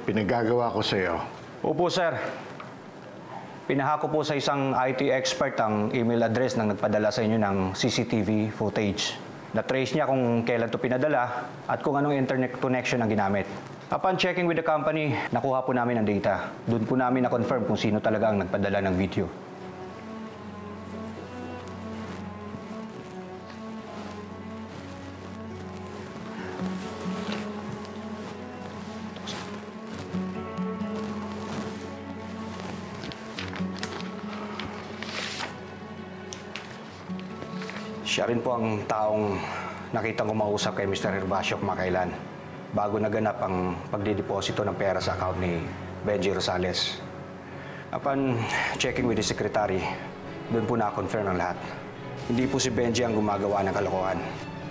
Pinagagawa ko sa'yo. Opo, sir. Pinahako po sa isang IT expert ang email address ng nagpadala sa inyo ng CCTV footage. Na-trace niya kung kailan ito pinadala at kung anong internet connection ang ginamit. Upon checking with the company, nakuha po namin ang data. Doon po namin na-confirm kung sino talaga ang nagpadala ng video. Siya rin po ang taong nakitang kumausap kay Mr. Herbacio kumakailan bago naganap ang pagdideposito ng pera sa account ni Benji Rosales. Upon checking with the secretary, doon po na-confirm ang lahat. Hindi po si Benji ang gumagawa ng kalokohan,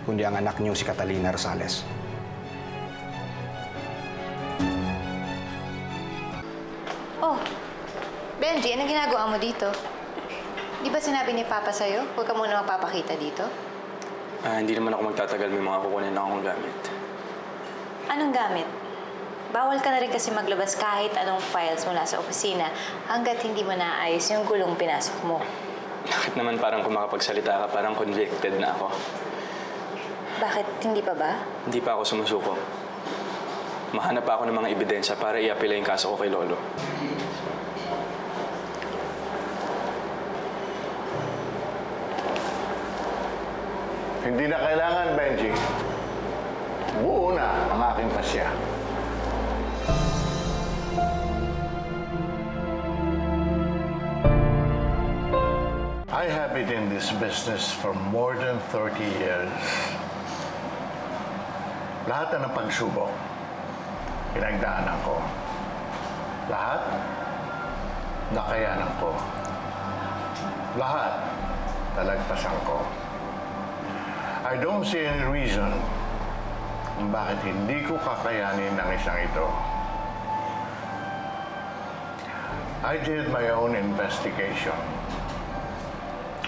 kundi ang anak niyo si Catalina Rosales. Oh, Benji, anong ginagawa mo dito? Di ba sinabi ni Papa sa'yo, huwag ka muna magpapakita dito? Hindi naman ako magtatagal, may mga kukunin na akong gamit. Anong gamit? Bawal ka na rin kasi maglabas kahit anong files mula sa opisina hanggat hindi mo naayos yung gulong pinasok mo. Bakit naman parang kung makapagsalita ka, parang convicted na ako? Bakit? Hindi pa ba? Hindi pa ako sumusuko. Mahanap pa ako ng mga ebidensya para i-apela yung kaso ko kay Lolo. Hindi na kailangan, Benji. Buo na ang aking pasya. I have been in this business for more than 30 years. Lahat na ng pagsubok, pinagdaanan ko. Lahat, nakayanan ko. Lahat, talagpasan ko. I don't see any reason kung bakit hindi ko kakayanin ang isang ito. I did my own investigation.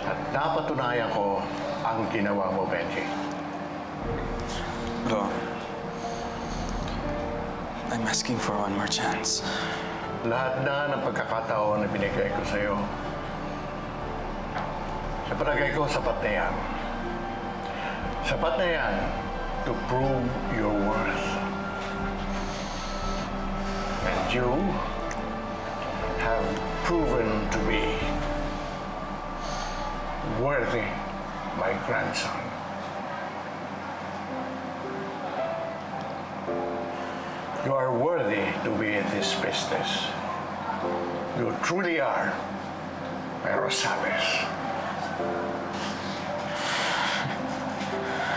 At napatunayan ko ang ginawa mo, Benji. Lo, I'm asking for one more chance. Lahat na ng pagkakataon na binigay ko sa'yo, sa palagay ko, sapat na yan. Sapat na yan to prove your worth. And you have proven to be worthy, my grandson. You are worthy to be in this business. You truly are, my Rosales.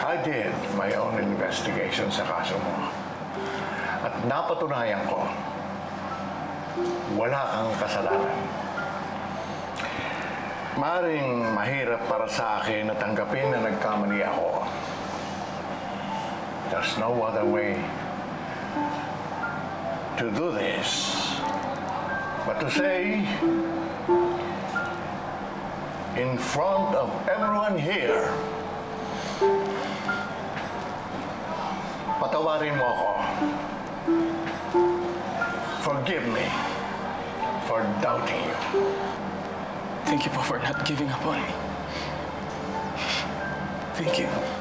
I did my own investigation sa kaso mo. At napatunayan ko, wala kang kasalanan. Maring mahirap para sa akin na tanggapin na nagkamali ako. There's no other way to do this but to say in front of everyone here, patawarin mo ako. Forgive me for doubting you. Thank you po for not giving up on me. Thank you.